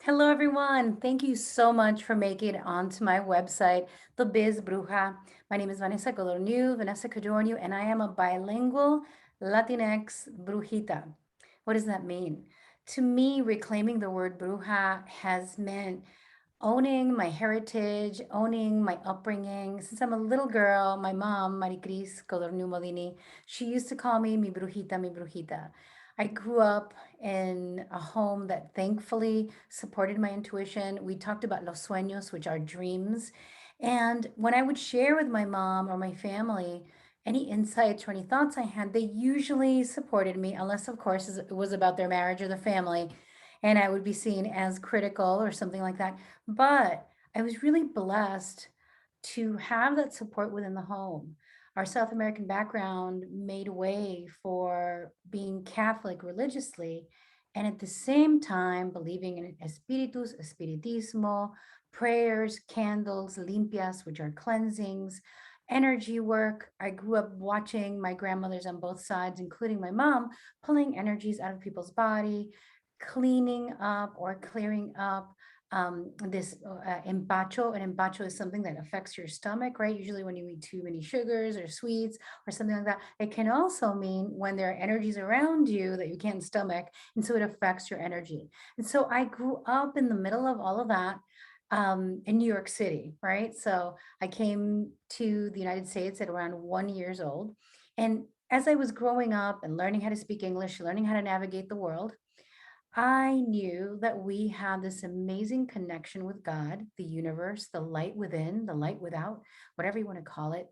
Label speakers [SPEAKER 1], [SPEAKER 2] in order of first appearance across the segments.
[SPEAKER 1] Hello, everyone. Thank you so much for making it onto my website, The Biz Bruja. My name is Vanessa Vanessa Cadornu, and I am a bilingual Latinx brujita. What does that mean? To me, reclaiming the word bruja has meant owning my heritage, owning my upbringing. Since I'm a little girl, my mom, Maricris Codorniu Molini, she used to call me mi brujita, mi brujita. I grew up in a home that thankfully supported my intuition. We talked about los sueños, which are dreams. And when I would share with my mom or my family any insights or any thoughts I had, they usually supported me, unless, of course, it was about their marriage or the family, and I would be seen as critical or something like that. But I was really blessed to have that support within the home. Our South American background made way for being Catholic religiously, and at the same time believing in espíritus, espiritismo, prayers, candles, limpias, which are cleansings, energy work. I grew up watching my grandmothers on both sides, including my mom, pulling energies out of people's body, cleaning up or clearing up this empacho. And empacho is something that affects your stomach, right? Usually when you eat too many sugars or sweets or something like that. It can also mean when there are energies around you that you can't stomach, and so it affects your energy. And so I grew up in the middle of all of that in New York City, right? So I came to the United States at around 1 years old. And as I was growing up and learning how to speak English, learning how to navigate the world, I knew that we had this amazing connection with God, the universe, the light within, the light without, whatever you want to call it.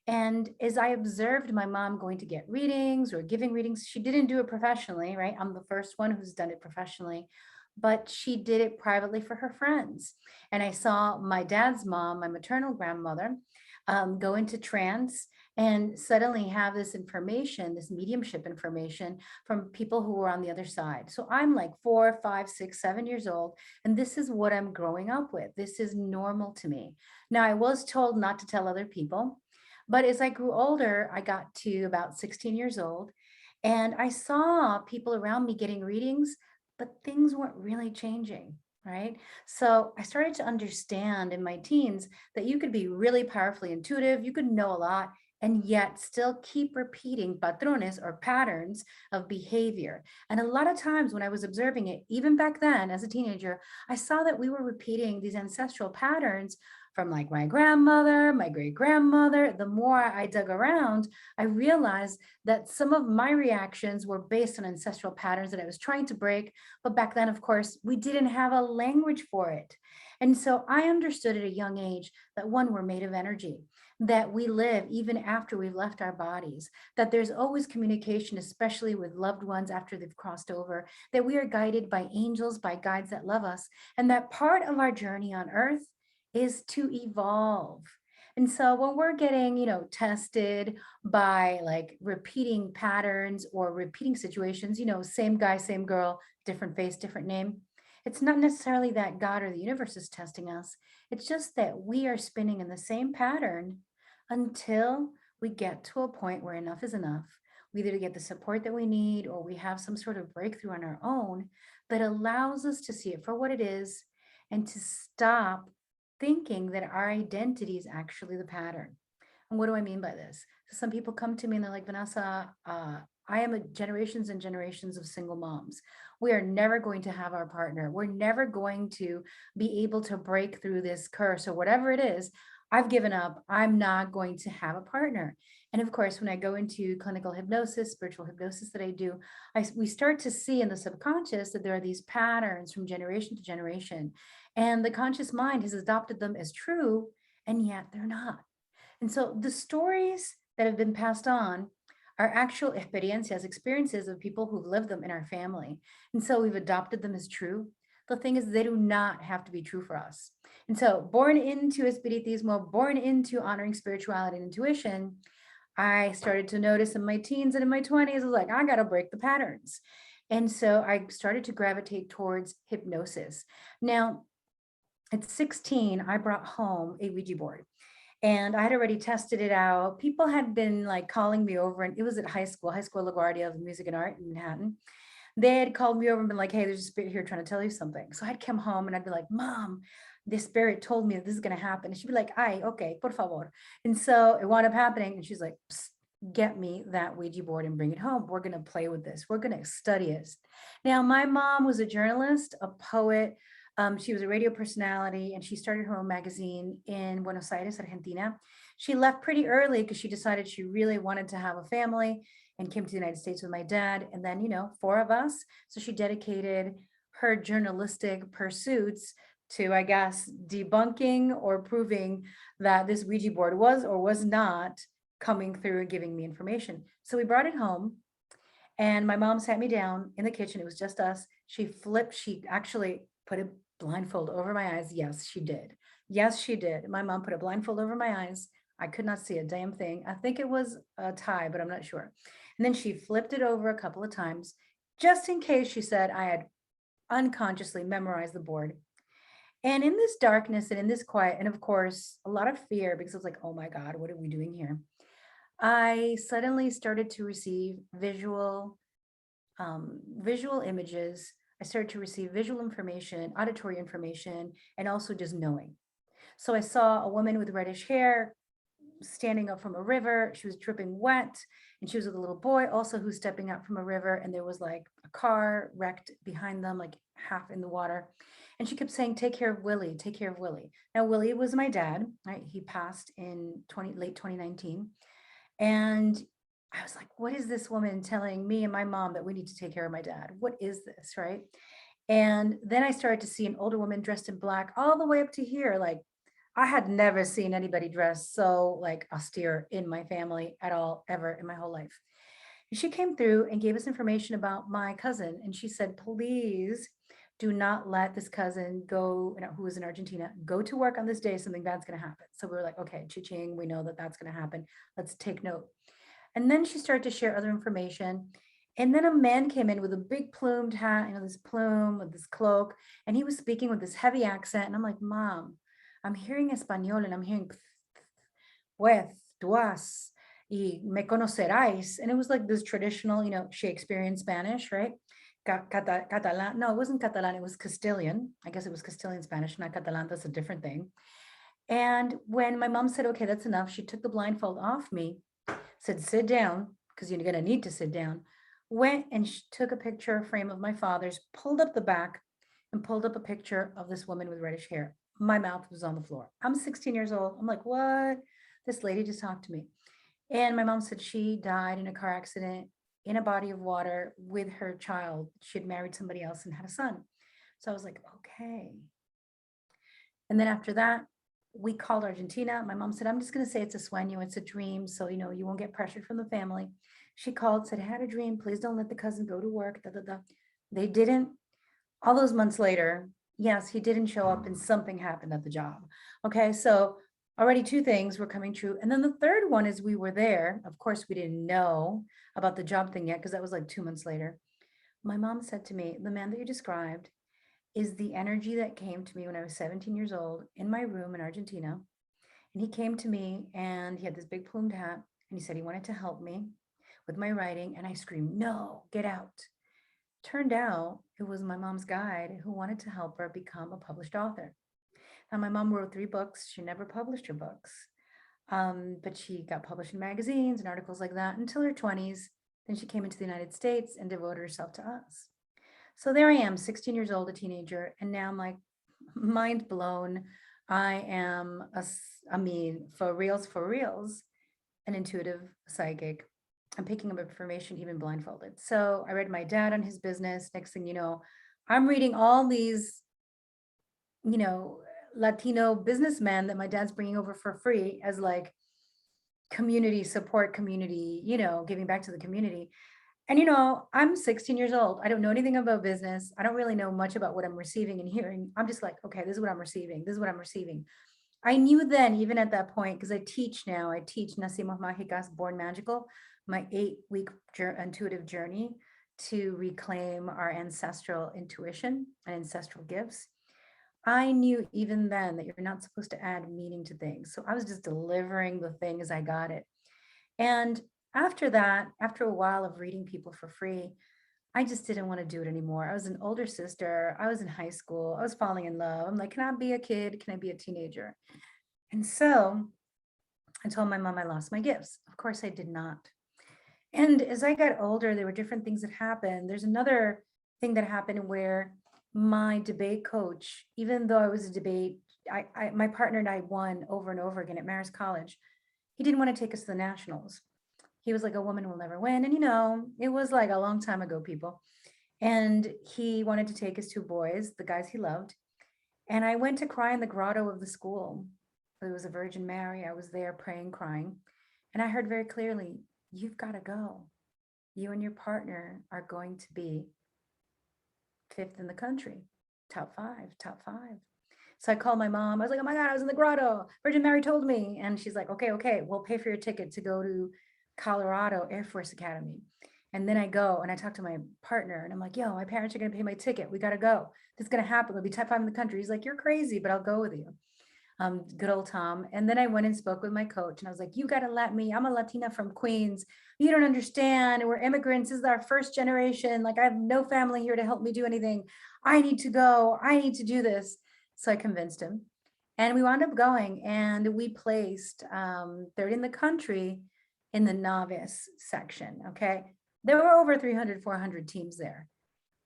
[SPEAKER 1] And as I observed my mom going to get readings or giving readings, she didn't do it professionally, right? I'm the first one who's done it professionally, but she did it privately for her friends. And I saw my dad's mom, my maternal grandmother, go into trance and suddenly have this information, this mediumship information from people who were on the other side. So I'm like 4, 5, 6, 7 years old, and this is what I'm growing up with. This is normal to me. Now, I was told not to tell other people, but as I grew older, I got to about 16 years old, and I saw people around me getting readings, but things weren't really changing. Right. So I started to understand in my teens that you could be really powerfully intuitive, you could know a lot, and yet still keep repeating patrones or patterns of behavior. And a lot of times when I was observing it, even back then as a teenager, I saw that we were repeating these ancestral patterns from like my grandmother, my great grandmother. The more I dug around, I realized that some of my reactions were based on ancestral patterns that I was trying to break. But back then, of course, we didn't have a language for it. And so I understood at a young age that one, we're made of energy, that we live even after we've left our bodies, that there's always communication, especially with loved ones after they've crossed over, that we are guided by angels, by guides that love us, and that part of our journey on earth is to evolve. And so when we're getting, tested by like repeating patterns or repeating situations, same guy, same girl, different face, different name, it's not necessarily that God or the universe is testing us. It's just that we are spinning in the same pattern until we get to a point where enough is enough. We either get the support that we need or we have some sort of breakthrough on our own that allows us to see it for what it is and to stop thinking that our identity is actually the pattern. And what do I mean by this? So some people come to me and they're like, Vanessa, I am a generations and generations of single moms. We are never going to have our partner. We're never going to be able to break through this curse or whatever it is. I've given up. I'm not going to have a partner. And of course, when I go into clinical hypnosis, spiritual hypnosis that I do, we start to see in the subconscious that there are these patterns from generation to generation. And the conscious mind has adopted them as true, and yet they're not. And so the stories that have been passed on are actual experiencias, experiences of people who've lived them in our family. And so we've adopted them as true. The thing is, they do not have to be true for us. And so, born into espiritismo, born into honoring spirituality and intuition, I started to notice in my teens and in my 20s, I was like, I got to break the patterns. And so I started to gravitate towards hypnosis. Now, at 16, I brought home a Ouija board and I had already tested it out. People had been like calling me over, and it was at high school, High School LaGuardia of Music and Art in Manhattan. they had called me over and been like, hey, there's a spirit here trying to tell you something. So I'd come home and I'd be like, Mom, this spirit told me that this is going to happen. And she'd be like, ay, okay, por favor. And so it wound up happening. And she's like, get me that Ouija board and bring it home. We're going to play with this. We're going to study it. Now, my mom was a journalist, a poet. She was a radio personality, and she started her own magazine in Buenos Aires, Argentina. She left pretty early because she decided she really wanted to have a family and came to the United States with my dad. And then, four of us. So she dedicated her journalistic pursuits to, I guess, debunking or proving that this Ouija board was or was not coming through and giving me information. So we brought it home, and my mom sat me down in the kitchen. It was just us. She actually put a blindfold over my eyes. Yes, she did. Yes, she did. My mom put a blindfold over my eyes. I could not see a damn thing. I think it was a tie, but I'm not sure. And then she flipped it over a couple of times, just in case. She said I had unconsciously memorized the board. And in this darkness and in this quiet, and of course, a lot of fear, because I was like, oh my God, what are we doing here? I suddenly started to receive visual images. I started to receive visual information, auditory information, and also just knowing. So I saw a woman with reddish hair standing up from a river. She was dripping wet, and she was with a little boy also who's stepping out from a river. And there was like a car wrecked behind them, like half in the water. And she kept saying, take care of Willie, take care of Willie. Now, Willie was my dad, right? He passed in late 2019. And I was like, what is this woman telling me and my mom that we need to take care of my dad? What is this, right? And then I started to see an older woman dressed in black all the way up to here. Like, I had never seen anybody dressed so like austere in my family at all, ever in my whole life. And she came through and gave us information about my cousin. And she said, please do not let this cousin go, who was in Argentina, go to work on this day. Something bad's going to happen. So we were like, okay, cha-ching, we know that that's going to happen. Let's take note. And then she started to share other information. And then a man came in with a big plumed hat, this plume with this cloak, and he was speaking with this heavy accent. And I'm like, Mom, I'm hearing Espanol and I'm hearing pues, tú has, y me conocerás. And it was like this traditional, Shakespearean Spanish, right? Catalan. No, it wasn't Catalan. It was Castilian. I guess it was Castilian Spanish, not Catalan. That's a different thing. And when my mom said, okay, that's enough, she took the blindfold off me, said, sit down, because you're going to need to sit down. Went and took a picture, a frame of my father's, pulled up the back, and pulled up a picture of this woman with reddish hair. My mouth was on the floor. I'm 16 years old. I'm like, what? This lady just talked to me. And my mom said she died in a car accident in a body of water with her child. She had married somebody else and had a son. So I was like, okay. And then after that, we called Argentina. My mom said, I'm just going to say it's a sueño, it's a dream. So, you won't get pressured from the family. She called, said, I had a dream. Please don't let the cousin go to work. Da, da, da. They didn't. All those months later, yes, he didn't show up and something happened at the job. Okay, so already two things were coming true. And then the third one is we were there. Of course, we didn't know about the job thing yet because that was like 2 months later. My mom said to me, the man that you described is the energy that came to me when I was 17 years old in my room in Argentina. And he came to me and he had this big plumed hat and he said he wanted to help me with my writing. And I screamed, no, get out. Turned out it was my mom's guide who wanted to help her become a published author. Now, my mom wrote 3 books. She never published her books, but she got published in magazines and articles like that until her 20s. Then she came into the United States and devoted herself to us. So there I am, 16 years old, a teenager, and now I'm like mind blown. I am for reals, an intuitive psychic. I'm picking up information even blindfolded. So I read my dad on his business. Next thing you know, I'm reading all these, Latino businessmen that my dad's bringing over for free as like community support, community, giving back to the community. And, I'm 16 years old. I don't know anything about business. I don't really know much about what I'm receiving and hearing. I'm just like, okay, this is what I'm receiving. This is what I'm receiving. I knew then, even at that point, because I teach now, I teach Nacimos Mágicas, Born Magical, my 8-week intuitive journey to reclaim our ancestral intuition and ancestral gifts. I knew even then that you're not supposed to add meaning to things. So I was just delivering the thing as I got it. And after that, after a while of reading people for free, I just didn't want to do it anymore. I was an older sister. I was in high school. I was falling in love. I'm like, can I be a kid? Can I be a teenager? And so I told my mom I lost my gifts. Of course, I did not. And as I got older, there were different things that happened. There's another thing that happened where my debate coach, even though I was a debate, my partner and I won over and over again at Marist College. He didn't want to take us to the nationals. He was like, a woman will never win. And it was like a long time ago, people. And he wanted to take his two boys, the guys he loved. And I went to cry in the grotto of the school. It was a Virgin Mary. I was there praying, crying. And I heard very clearly, you've got to go. You and your partner are going to be fifth in the country, top five, top five. So I called my mom. I was like, oh my God, I was in the grotto. Virgin Mary told me. And she's like, okay, we'll pay for your ticket to go to Colorado Air Force Academy. And then I go and I talk to my partner and I'm like, yo, my parents are going to pay my ticket. We got to go. This is going to happen. We'll be top five in the country. He's like, you're crazy, but I'll go with you. Good old Tom. And then I went and spoke with my coach and I was like, you got to let me, I'm a Latina from Queens. You don't understand. We're immigrants. This is our first generation. Like I have no family here to help me do anything. I need to go. I need to do this. So I convinced him and we wound up going and we placed third in the country in the novice section. Okay. There were over 300, 400 teams there.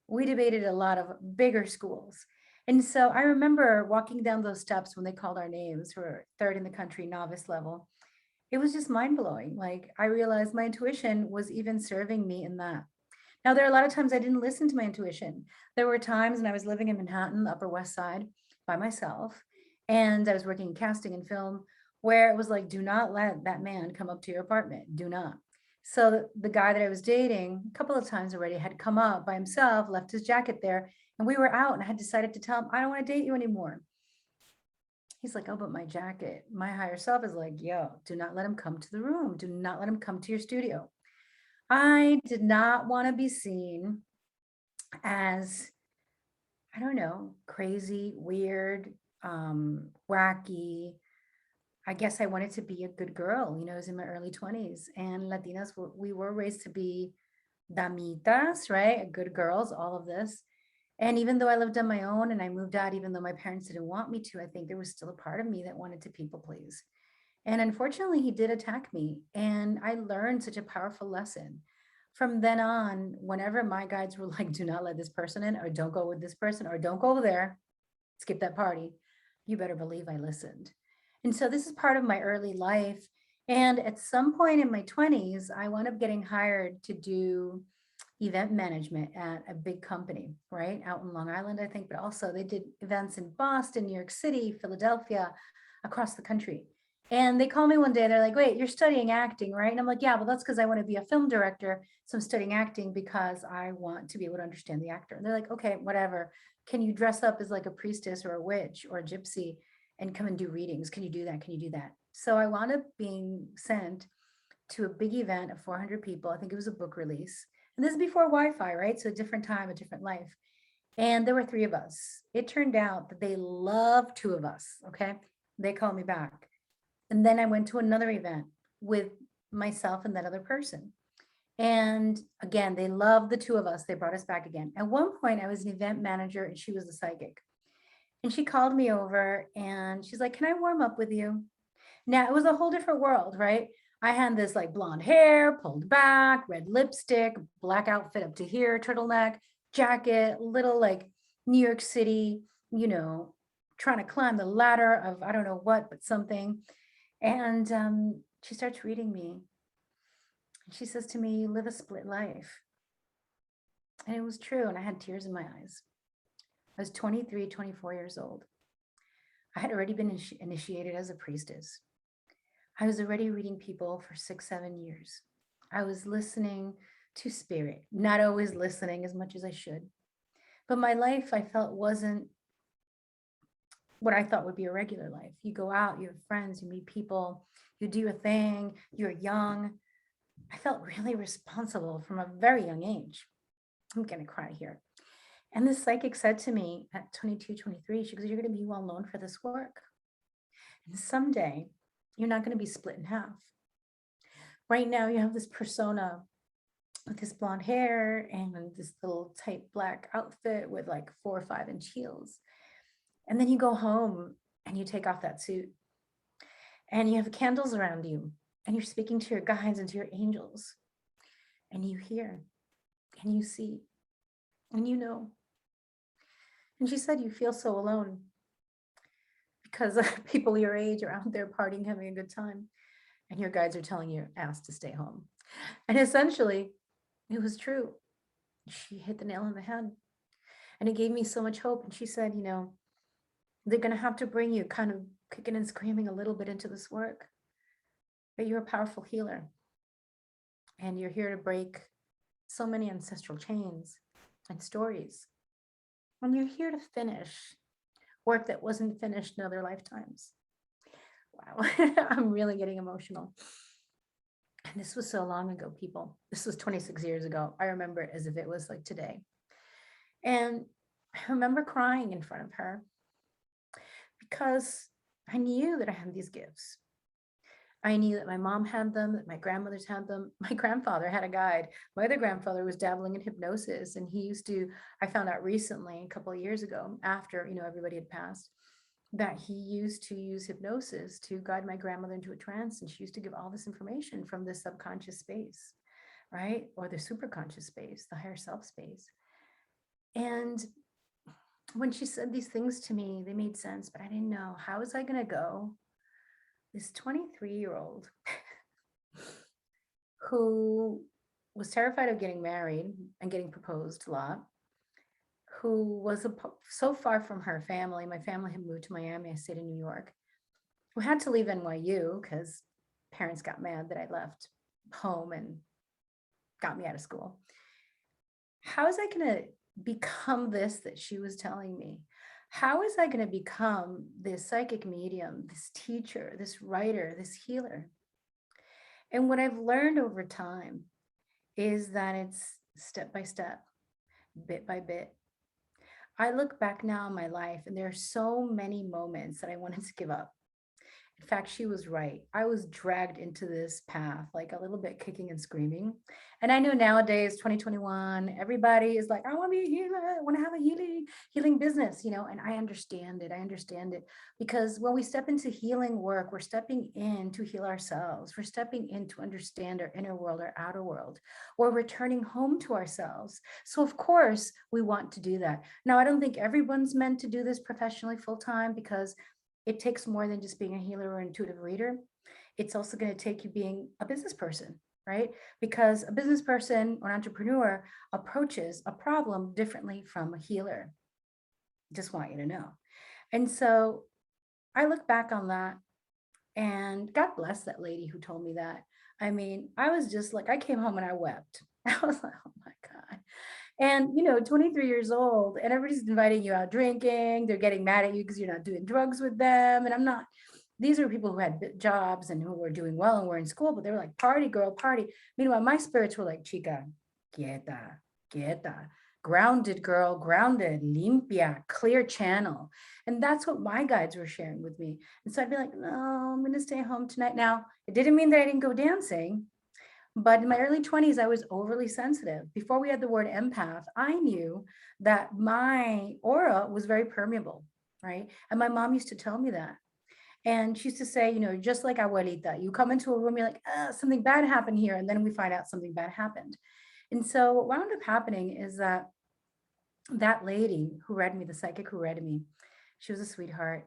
[SPEAKER 1] We debated a lot of bigger schools. And so I remember walking down those steps when they called our names for third in the country, novice level. It was just mind blowing. Like I realized my intuition was even serving me in that. Now, there are a lot of times I didn't listen to my intuition. There were times when I was living in Manhattan, Upper West Side by myself, and I was working in casting and film where it was like, do not let that man come up to your apartment. Do not. So the guy that I was dating a couple of times already had come up by himself, left his jacket there, and we were out and I had decided to tell him, I don't want to date you anymore. He's like, oh, but my jacket, my higher self is like, yo, do not let him come to the room. Do not let him come to your studio. I did not want to be seen as, I don't know, crazy, weird, wacky. I guess I wanted to be a good girl. I was in my early 20s and Latinas, we were raised to be damitas, right? Good girls, all of this. And even though I lived on my own and I moved out, even though my parents didn't want me to, I think there was still a part of me that wanted to people please. And unfortunately, he did attack me. And I learned such a powerful lesson. From then on, whenever my guides were like, do not let this person in, or don't go with this person, or don't go there, skip that party, you better believe I listened. And so this is part of my early life. And at some point in my 20s, I wound up getting hired to do event management at a big company, right? Out in Long Island, I think, but also they did events in Boston, New York City, Philadelphia, across the country. And they called me one day, they're like, wait, you're studying acting, right? And I'm like, yeah, well, that's because I want to be a film director. So I'm studying acting because I want to be able to understand the actor. And they're like, okay, whatever. Can you dress up as like a priestess or a witch or a gypsy and come and do readings? Can you do that? Can you do that? So I wound up being sent to a big event of 400 people. I think it was a book release. And this is before Wi-Fi, right? So a different time, a different life. And there were three of us. It turned out that they loved two of us, okay? They called me back. And then I went to another event with myself and that other person. And again, they loved the two of us. They brought us back again. At one point, I was an event manager and she was the psychic. And she called me over and she's like, can I warm up with you? Now, it was a whole different world, right? I had this like blonde hair, pulled back, red lipstick, black outfit up to here, turtleneck, jacket, little like New York City, trying to climb the ladder of I don't know what, but something. And she starts reading me. And she says to me, you live a split life. And it was true. And I had tears in my eyes. I was 23, 24 years old. I had already been initiated as a priestess. I was already reading people for 6, 7 years. I was listening to spirit, not always listening as much as I should. But my life, I felt, wasn't what I thought would be a regular life. You go out, you have friends, you meet people, you do a thing, you're young. I felt really responsible from a very young age. I'm going to cry here. And this psychic said to me at 22, 23, she goes, you're going to be well known for this work. And someday you're not going to be split in half. Right now you have this persona with this blonde hair and this little tight black outfit with like 4 or 5 inch heels. And then you go home and you take off that suit and you have candles around you and you're speaking to your guides and to your angels and you hear and you see and you know. And she said you feel so alone because people your age are out there partying, having a good time, and your guides are telling your ass to stay home. And essentially, it was true. She hit the nail on the head. And it gave me so much hope. And she said, they're going to have to bring you kind of kicking and screaming a little bit into this work. But you're a powerful healer. And you're here to break so many ancestral chains and stories. And you're here to finish work that wasn't finished in other lifetimes. Wow, I'm really getting emotional. And this was so long ago, people. This was 26 years ago. I remember it as if it was like today. And I remember crying in front of her because I knew that I had these gifts. I knew that my mom had them, that my grandmothers had them. My grandfather had a guide. My other grandfather was dabbling in hypnosis. And he used to, I found out recently, a couple of years ago, after, everybody had passed, that he used to use hypnosis to guide my grandmother into a trance. And she used to give all this information from the subconscious space, right? Or the superconscious space, the higher self space. And when she said these things to me, they made sense, but I didn't know, how was I going to go? This 23-year-old who was terrified of getting married and getting proposed a lot, who was so far from her family. My family had moved to Miami. I stayed in New York. Who had to leave NYU because parents got mad that I left home and got me out of school. How was I going to become this that she was telling me? How is I going to become this psychic medium, this teacher, this writer, this healer? And what I've learned over time is that it's step by step, bit by bit. I look back now in my life and there are so many moments that I wanted to give up. In fact, she was right. I was dragged into this path, like a little bit kicking and screaming. And I know nowadays, 2021, everybody is like, I want to be a healer. I want to have a healing business, and I understand it. I understand it because when we step into healing work, we're stepping in to heal ourselves. We're stepping in to understand our inner world, our outer world. We're returning home to ourselves. So of course we want to do that. Now, I don't think everyone's meant to do this professionally full time because it takes more than just being a healer or intuitive reader. It's also going to take you being a business person, right? Because a business person or an entrepreneur approaches a problem differently from a healer. Just want you to know. And so I look back on that and God bless that lady who told me that. I mean, I was just like, I came home and I wept. I was like, oh my God. And, 23 years old and everybody's inviting you out drinking. They're getting mad at you because you're not doing drugs with them. And I'm not, these are people who had jobs and who were doing well and were in school, but they were like, party girl, party. Meanwhile, my spirits were like, chica, quieta, quieta, grounded girl, grounded, limpia, clear channel. And that's what my guides were sharing with me. And so I'd be like, no, I'm going to stay home tonight. Now, it didn't mean that I didn't go dancing. But in my early 20s, I was overly sensitive. Before we had the word empath, I knew that my aura was very permeable, right? And my mom used to tell me that. And she used to say, just like abuelita, you come into a room, you're like, something bad happened here. And then we find out something bad happened. And so what wound up happening is that lady who read me, the psychic who read me, she was a sweetheart.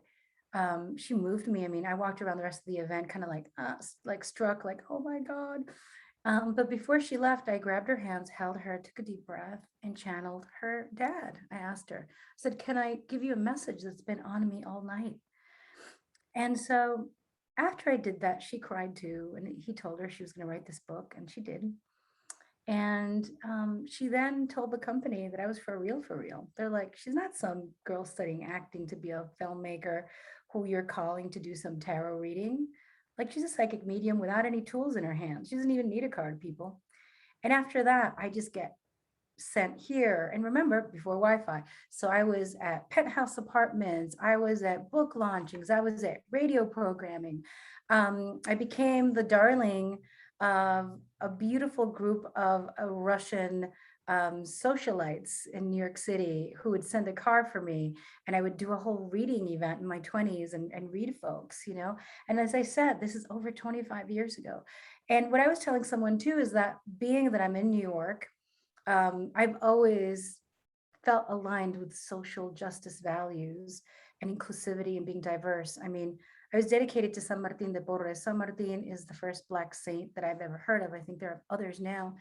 [SPEAKER 1] She moved me. I mean, I walked around the rest of the event kind of like struck, like, oh my God. But before she left, I grabbed her hands, held her, took a deep breath, and channeled her dad. I asked her, I said, can I give you a message that's been on me all night? And so after I did that, she cried too. And he told her she was going to write this book, and she did. And she then told the company that I was for real, for real. They're like, she's not some girl studying acting to be a filmmaker who you're calling to do some tarot reading. Like, she's a psychic medium without any tools in her hands. She doesn't even need a card, people. And after that, I just get sent here. And remember, before Wi-Fi. So I was at penthouse apartments. I was at book launchings. I was at radio programming. I became the darling a beautiful group of Russian socialites in New York City who would send a car for me, and I would do a whole reading event in my 20s and read folks, you know. And as I said, this is over 25 years ago. And what I was telling someone too is that being that I'm in New York, I've always felt aligned with social justice values and inclusivity and being diverse. I mean, I was dedicated to San Martin de Porres. San Martin is the first Black saint that I've ever heard of. I think there are others now.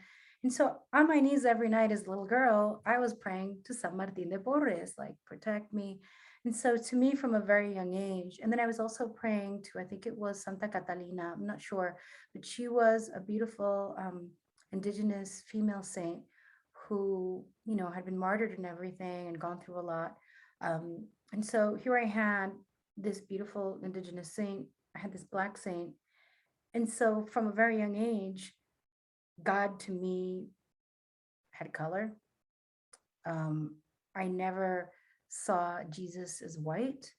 [SPEAKER 1] And so on my knees every night as a little girl, I was praying to San Martin de Porres, like, protect me. And so to me, from a very young age, and then I was also praying to, I think it was Santa Catalina, I'm not sure, but she was a beautiful indigenous female saint who, you know, had been martyred and everything and gone through a lot. And so here I had this beautiful indigenous saint, I had this Black saint. And so from a very young age, God to me had color. Um, I never saw Jesus as white.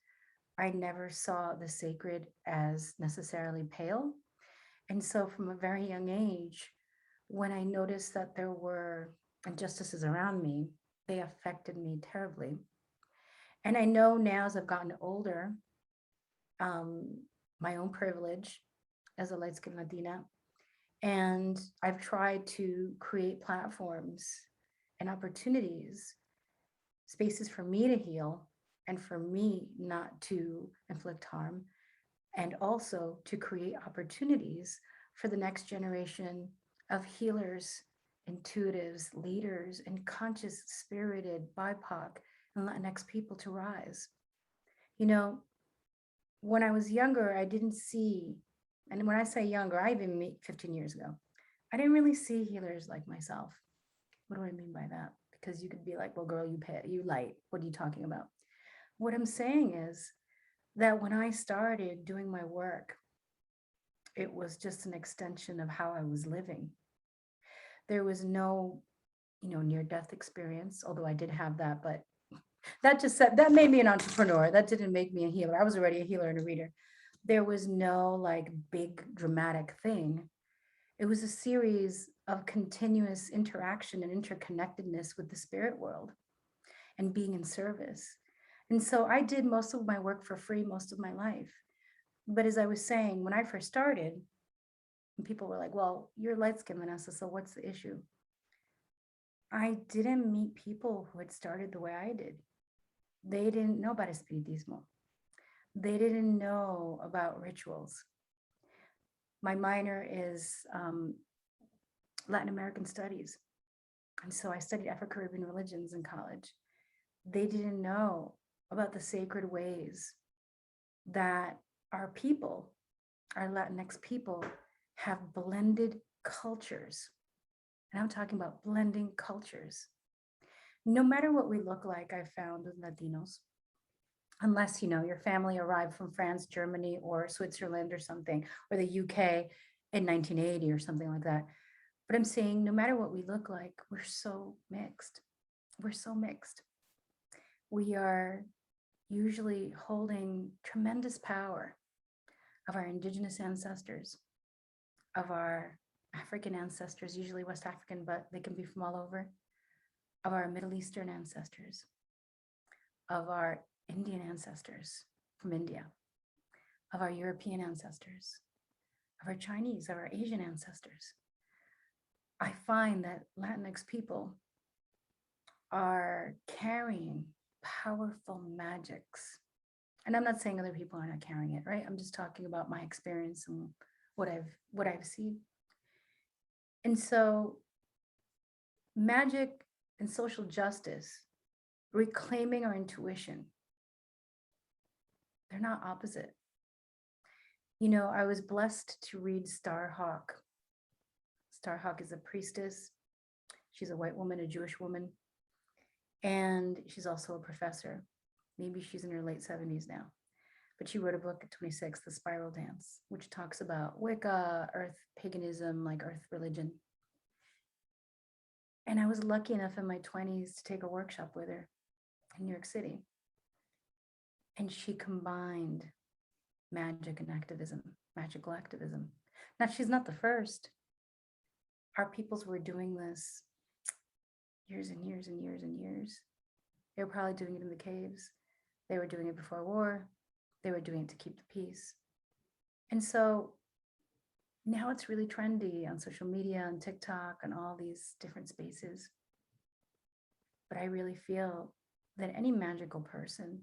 [SPEAKER 1] I never saw the sacred as necessarily pale. And so from a very young age, when I noticed that there were injustices around me, they affected me terribly. And I know now as I've gotten older, um, my own privilege as a light skinned Latina, and I've tried to create platforms and opportunities, spaces for me to heal and for me not to inflict harm, and also to create opportunities for the next generation of healers, intuitives, leaders, and conscious spirited BIPOC and Latinx people to rise. You know, when I was younger, I didn't see, and when I say younger, I even met 15 years ago, I didn't really see healers like myself. What do I mean by that? Because you could be like, well, girl, you light. What are you talking about? What I'm saying is that when I started doing my work, it was just an extension of how I was living. There was no, you know, near death experience, although I did have that, but that just said that made me an entrepreneur. That didn't make me a healer. I was already a healer and a reader. There was no like big dramatic thing. It was a series of continuous interaction and interconnectedness with the spirit world and being in service. And so I did most of my work for free most of my life. But as I was saying, when I first started, and people were like, well, you're light skinned, Vanessa, so what's the issue? I didn't meet people who had started the way I did. They didn't know about espiritismo. They didn't know about rituals. My minor is Latin American studies. And so I studied Afro-Caribbean religions in college. They didn't know about the sacred ways that our people, our Latinx people, have blended cultures. And I'm talking about blending cultures. No matter what we look like, I've found with Latinos, unless, you know, your family arrived from France, Germany, or Switzerland or something, or the UK in 1980 or something like that. But I'm saying no matter what we look like, we're so mixed. We're so mixed. We are usually holding tremendous power of our indigenous ancestors, of our African ancestors, usually West African, but they can be from all over, of our Middle Eastern ancestors, of our Indian ancestors from India, of our European ancestors, of our Chinese, of our Asian ancestors. I find that Latinx people are carrying powerful magics. And I'm not saying other people are not carrying it, right? I'm just talking about my experience and what I've seen. And so magic and social justice, reclaiming our intuition, they're not opposite. You know, I was blessed to read Starhawk. Starhawk is a priestess. She's a white woman, a Jewish woman, and she's also a professor. Maybe she's in her late 70s now. But she wrote a book at 26, The Spiral Dance, which talks about Wicca, earth paganism, like earth religion. And I was lucky enough in my 20s to take a workshop with her in New York City. And she combined magic and activism, magical activism. Now, she's not the first. our peoples were doing this years and years and years and years. They were probably doing it in the caves. They were doing it before war. They were doing it to keep the peace. And so now it's really trendy on social media, on TikTok, and all these different spaces. But I really feel that any magical person,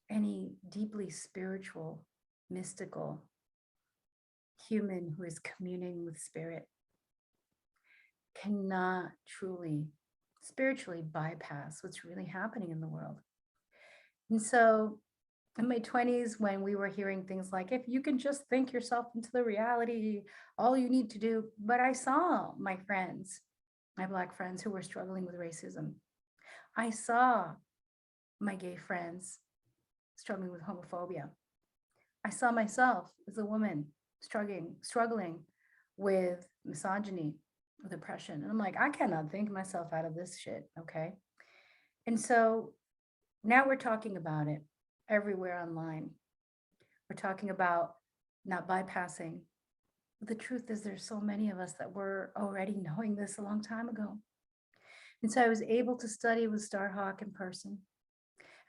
[SPEAKER 1] any deeply spiritual, mystical human who is communing with spirit cannot truly spiritually bypass what's really happening in the world. And so in my 20s, when we were hearing things like, if you can just think yourself into the reality, all you need to do. But I saw my friends, my Black friends who were struggling with racism. I saw my gay friends struggling with homophobia. I saw myself as a woman struggling with misogyny, with oppression. And I'm like, I cannot think myself out of this shit, okay? And so now we're talking about it everywhere online. We're talking about not bypassing. But the truth is there's so many of us that were already knowing this a long time ago. And so I was able to study with Starhawk in person.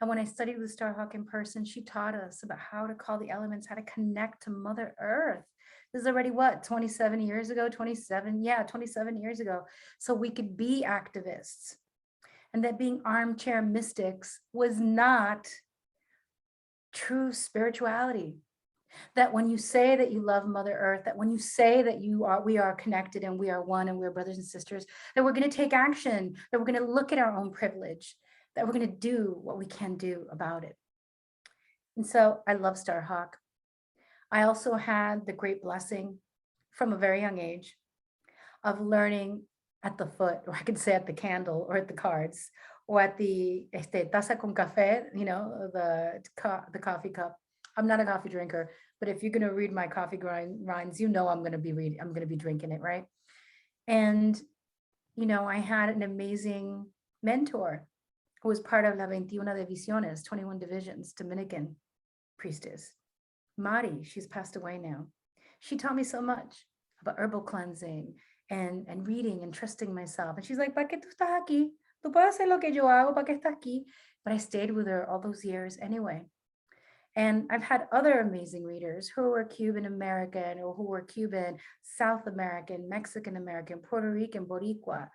[SPEAKER 1] And when I studied with Starhawk in person, she taught us about how to call the elements, how to connect to Mother Earth. This is already what, 27 years ago, 27 years ago. So we could be activists. And that being armchair mystics was not true spirituality. That when you say that you love Mother Earth, that when you say that we are connected and we are one and we're brothers and sisters, that we're going to take action, that we're going to look at our own privilege, that we're going to do what we can do about it. And so I love Starhawk. I also had the great blessing from a very young age of learning at the foot, or I could say at the candle or at the cards, or at the taza con café, the coffee cup. I'm not a coffee drinker, but if you're going to read my coffee grinds, I'm going to be drinking it, right? And, I had an amazing mentor who was part of La 21 Divisiones, 21 divisions, Dominican priestess. Mari, she's passed away now. She taught me so much about herbal cleansing and reading and trusting myself. And she's like, ¿para qué tú estás aquí? Tú puedes hacer lo que yo hago, ¿para qué estás aquí? But I stayed with her all those years anyway. And I've had other amazing readers who were Cuban American or who were Cuban, South American, Mexican American, Puerto Rican, Boricua.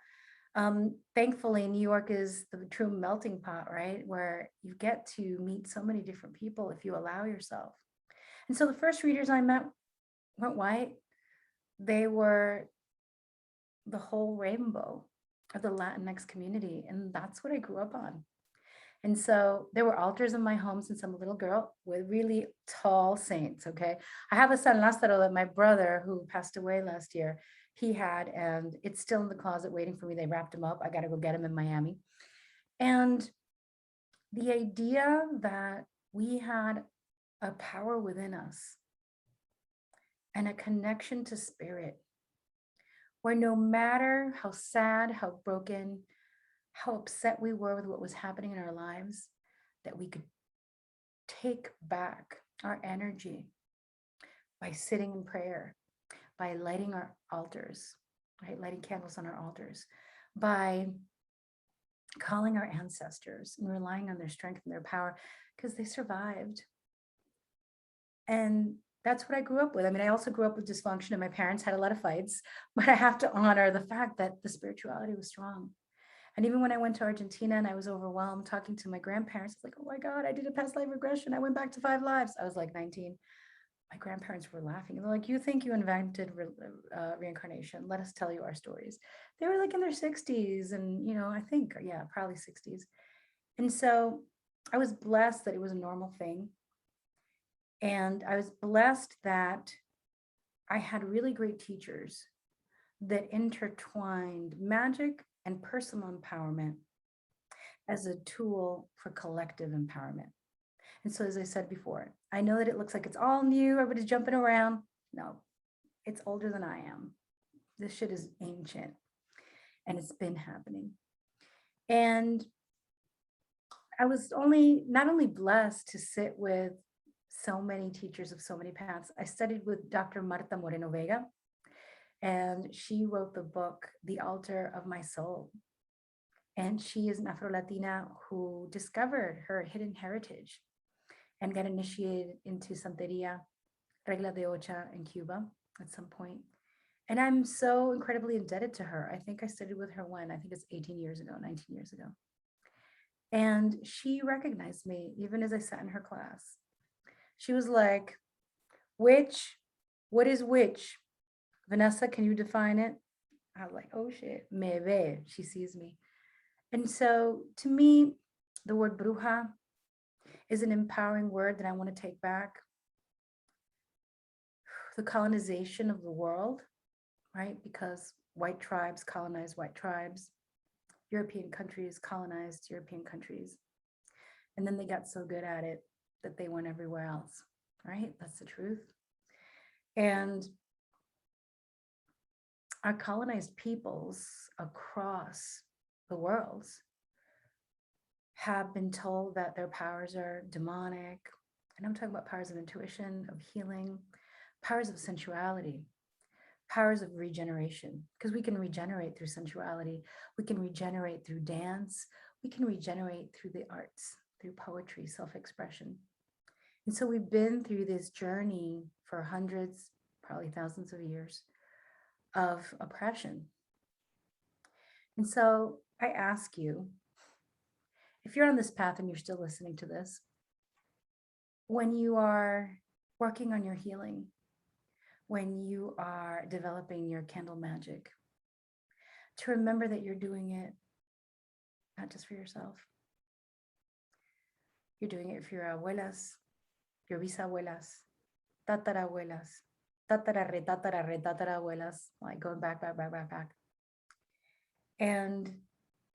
[SPEAKER 1] Thankfully, New York is the true melting pot, right? Where you get to meet so many different people if you allow yourself. And so the first readers I met weren't white. They were the whole rainbow of the Latinx community. And that's what I grew up on. And so there were altars in my home since I'm a little girl with really tall saints, okay? I have a San Lázaro that my brother, who passed away last year, he had, and it's still in the closet waiting for me. They wrapped him up. I got to go get him in Miami. And the idea that we had a power within us and a connection to spirit, where no matter how sad, how broken, how upset we were with what was happening in our lives, that we could take back our energy by sitting in prayer, by lighting our altars, right? Lighting candles on our altars, by calling our ancestors and relying on their strength and their power because they survived. And that's what I grew up with. I mean, I also grew up with dysfunction and my parents had a lot of fights, but I have to honor the fact that the spirituality was strong. And even when I went to Argentina and I was overwhelmed talking to my grandparents, it's like, oh my God, I did a past life regression. I went back to 5 lives. I was like 19. My grandparents were laughing. They're like, you think you invented reincarnation? Let us tell you our stories. They were like in their 60s and, I think, yeah, probably 60s. And so I was blessed that it was a normal thing. And I was blessed that I had really great teachers that intertwined magic and personal empowerment as a tool for collective empowerment. And so, as I said before, I know that it looks like it's all new, everybody's jumping around. No, it's older than I am. This shit is ancient and it's been happening. And I was not only blessed to sit with so many teachers of so many paths. I studied with Dr.Marta Moreno Vega. And she wrote the book, The Altar of My Soul. And she is an Afro Latina who discovered her hidden heritage and got initiated into Santeria, Regla de Ocha in Cuba at some point. And I'm so incredibly indebted to her. I think I studied with her when? I think it's 18 years ago, 19 years ago. And she recognized me even as I sat in her class. She was like, witch, what is witch? Vanessa, can you define it? I was like, oh shit, me ve. She sees me. And so to me, the word bruja is an empowering word that I want to take back. The colonization of the world, right? Because white tribes colonized white tribes, European countries colonized European countries. And then they got so good at it that they went everywhere else, right? That's the truth. And our colonized peoples across the world have been told that their powers are demonic. And I'm talking about powers of intuition, of healing, powers of sensuality, powers of regeneration, because we can regenerate through sensuality, we can regenerate through dance, we can regenerate through the arts, through poetry, self-expression. And so we've been through this journey for hundreds, probably thousands of years of oppression. And so I ask you, if you're on this path and you're still listening to this, when you are working on your healing, when you are developing your candle magic, to remember that you're doing it not just for yourself. You're doing it for your abuelas, your bisabuelas, tatarabuelas, tatarabuelas, like going back, back, back, back, back. And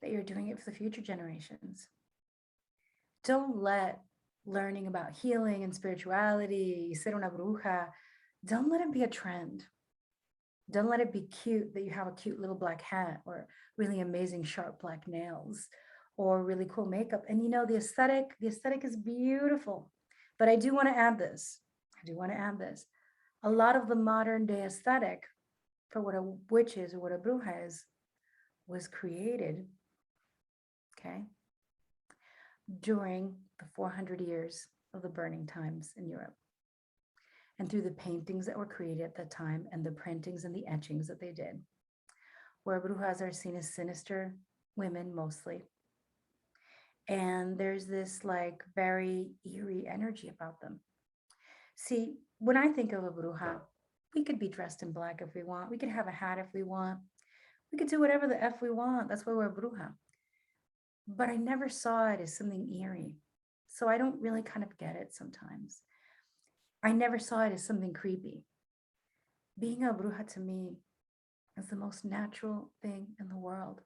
[SPEAKER 1] that you're doing it for the future generations. Don't let learning about healing and spirituality, ser una bruja, don't let it be a trend. Don't let it be cute that you have a cute little black hat or really amazing sharp black nails or really cool makeup. And you know, the aesthetic is beautiful. But I do want to add this. A lot of the modern day aesthetic for what a witch is or what a bruja is was created, okay, during the 400 years of the burning times in Europe. And through the paintings that were created at that time and the printings and the etchings that they did, where brujas are seen as sinister women mostly. And there's this like very eerie energy about them. See, when I think of a bruja, we could be dressed in black if we want. We could have a hat if we want. We could do whatever the F we want. That's why we're a bruja. But I never saw it as something eerie. So I don't really kind of get it sometimes. I never saw it as something creepy. Being a bruja to me is the most natural thing in the world.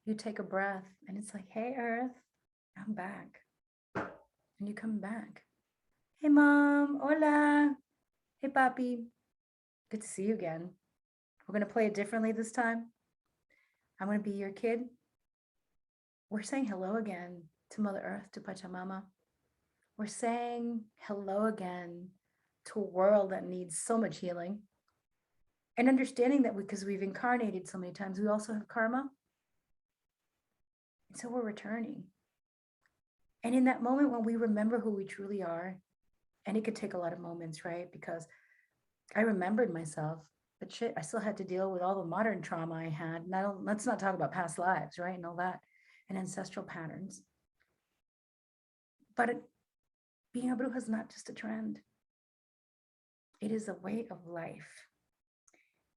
[SPEAKER 1] You take a breath and it's like, hey, Earth, I'm back. And you come back. Hey, Mom. Hola. Hey, Papi. Good to see you again. We're going to play it differently this time. I'm going to be your kid. We're saying hello again to Mother Earth, to Pachamama. We're saying hello again to a world that needs so much healing. And understanding that because we've incarnated so many times, we also have karma. And so we're returning. And in that moment when we remember who we truly are, and it could take a lot of moments, right? Because I remembered myself, but shit, I still had to deal with all the modern trauma I had. Let's not talk about past lives, right? And all that, and ancestral patterns. But being a bruja is not just a trend. It is a way of life.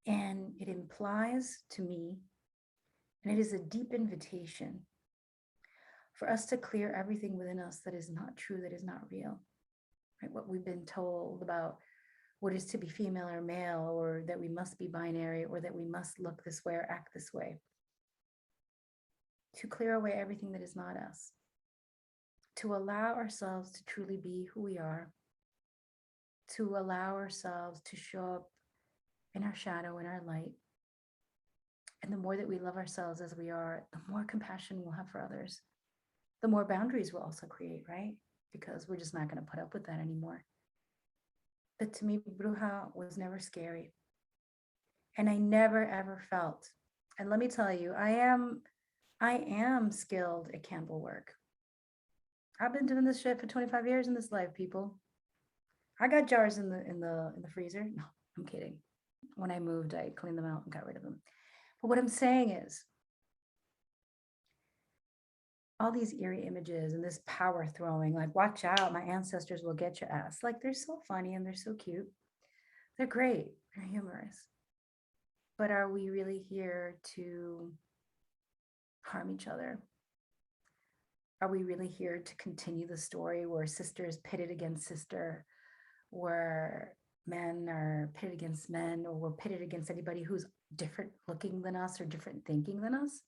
[SPEAKER 1] And it implies to me, and it is a deep invitation for us to clear everything within us that is not true, that is not real, right? What we've been told about what is to be female or male, or that we must be binary, or that we must look this way or act this way. To clear away everything that is not us. To allow ourselves to truly be who we are. To allow ourselves to show up in our shadow, in our light. And the more that we love ourselves as we are, the more compassion we'll have for others. The more boundaries we'll also create, right? Because we're just not going to put up with that anymore. But to me, bruja was never scary. And I never ever felt, and let me tell you, I am skilled at candle work. I've been doing this shit for 25 years in this life, people. I got jars in the freezer. No, I'm kidding. When I moved, I cleaned them out and got rid of them. But what I'm saying is, all these eerie images and this power throwing, like, watch out, my ancestors will get your ass. Like, they're so funny and they're so cute. They're great. They're humorous. But are we really here to harm each other? Are we really here to continue the story where sister is pitted against sister, where men are pitted against men, or we're pitted against anybody who's different looking than us or different thinking than us?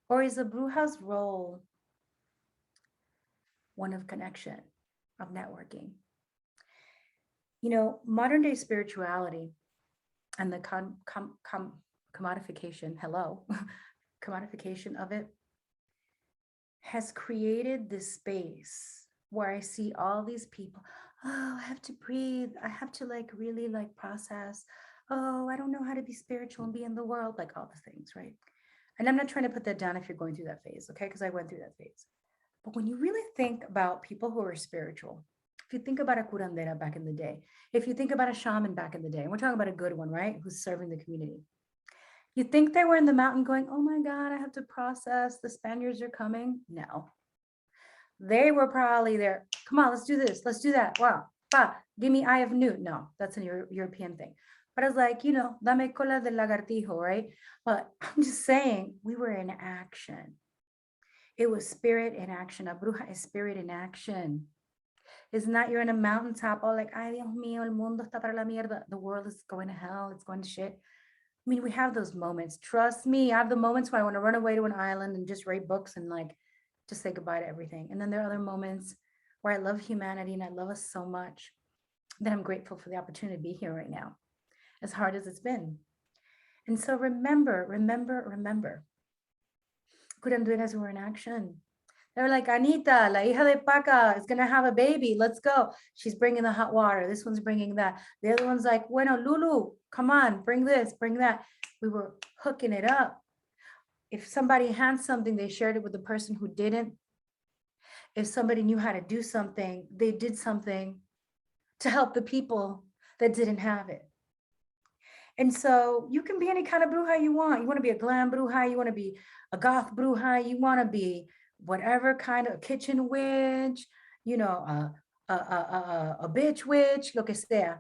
[SPEAKER 1] Or is the Bruja's role one of connection, of networking? Modern day spirituality and the commodification, hello, commodification of it has created this space where I see all these people. Oh, I have to breathe. I have to really process. Oh, I don't know how to be spiritual and be in the world, like all the things, right? And I'm not trying to put that down if you're going through that phase, okay? Because I went through that phase. But when you really think about people who are spiritual, if you think about a curandera back in the day, if you think about a shaman back in the day, and we're talking about a good one, right? Who's serving the community. You think they were in the mountain going, oh my God, I have to process, the Spaniards are coming? No. They were probably there. Come on, let's do this. Let's do that. Wow. Give me Eye of Newt. No, that's a European thing. But I was like, dame cola de lagartijo, right? But I'm just saying, we were in action. It was spirit in action. A bruja is spirit in action. It's not you're in a mountaintop, all like, ay, Dios mío, el mundo está para la mierda. The world is going to hell. It's going to shit. I mean, we have those moments. Trust me, I have the moments where I want to run away to an island and just write books and just say goodbye to everything. And then there are other moments where I love humanity and I love us so much that I'm grateful for the opportunity to be here right now, as hard as it's been. And so remember, curanderas were in action. They were like, Anita, la hija de Paca is going to have a baby. Let's go. She's bringing the hot water. This one's bringing that. The other one's like, bueno, Lulu, come on, bring this, bring that. We were hooking it up. If somebody had something, they shared it with the person who didn't. If somebody knew how to do something, they did something to help the people that didn't have it. And so you can be any kind of bruja you want. You want to be a glam bruja, you want to be a goth bruja, you want to be whatever kind of kitchen witch, a bitch witch, lo que sea.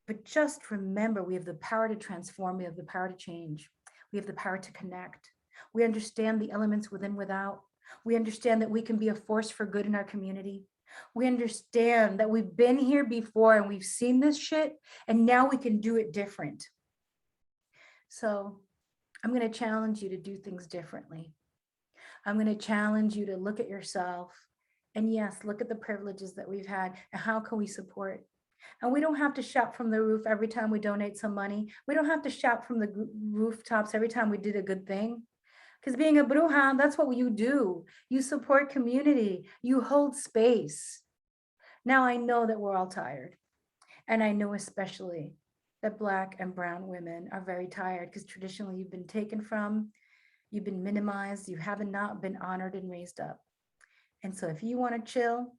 [SPEAKER 1] But just remember, we have the power to transform. We have the power to change. We have the power to connect. We understand the elements within, without. We understand that we can be a force for good in our community. We understand that we've been here before and we've seen this shit, and now we can do it different. So I'm going to challenge you to do things differently. I'm going to challenge you to look at yourself and yes, look at the privileges that we've had and how can we support. And we don't have to shout from the roof every time we donate some money. We don't have to shout from the rooftops every time we did a good thing. Because being a bruja, that's what you do. You support community. You hold space. Now I know that we're all tired. And I know especially that Black and brown women are very tired because traditionally you've been taken from, you've been minimized, you haven't not been honored and raised up. And so if you want to chill,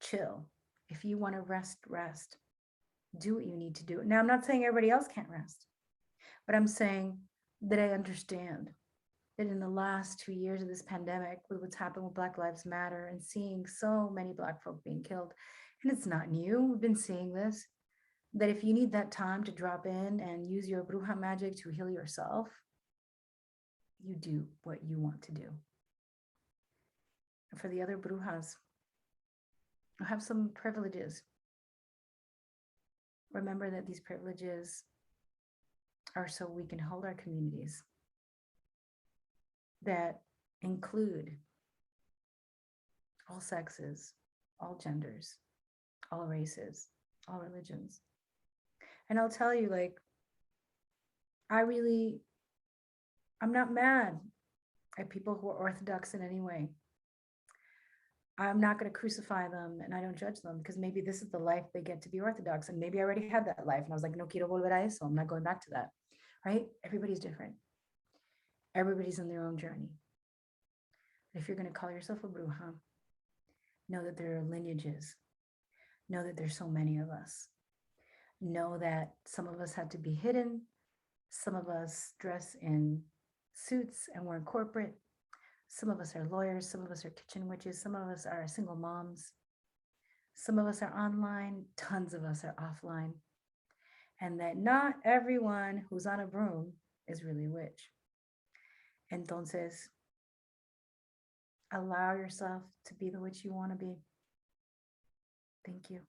[SPEAKER 1] chill. If you want to rest, rest. Do what you need to do. Now, I'm not saying everybody else can't rest, but I'm saying that I understand that in the last 2 years of this pandemic, with what's happened with Black Lives Matter and seeing so many Black folk being killed, and it's not new, we've been seeing this, that if you need that time to drop in and use your bruja magic to heal yourself, you do what you want to do. And for the other brujas who have some privileges, remember that these privileges are so we can hold our communities that include all sexes, all genders, all races, all religions. And I'll tell you, I'm not mad at people who are Orthodox in any way. I'm not going to crucify them and I don't judge them because maybe this is the life they get to be Orthodox. And maybe I already had that life. And I was like, no quiero volver a eso. I'm not going back to that. Right? Everybody's different. Everybody's on their own journey. But if you're going to call yourself a bruja, know that there are lineages. Know that there's so many of us. Know that some of us had to be hidden. Some of us dress in suits and we're in corporate. Some of us are lawyers. Some of us are kitchen witches. Some of us are single moms. Some of us are online. Tons of us are offline. And that not everyone who's on a broom is really a witch. Entonces, allow yourself to be the witch you want to be. Thank you.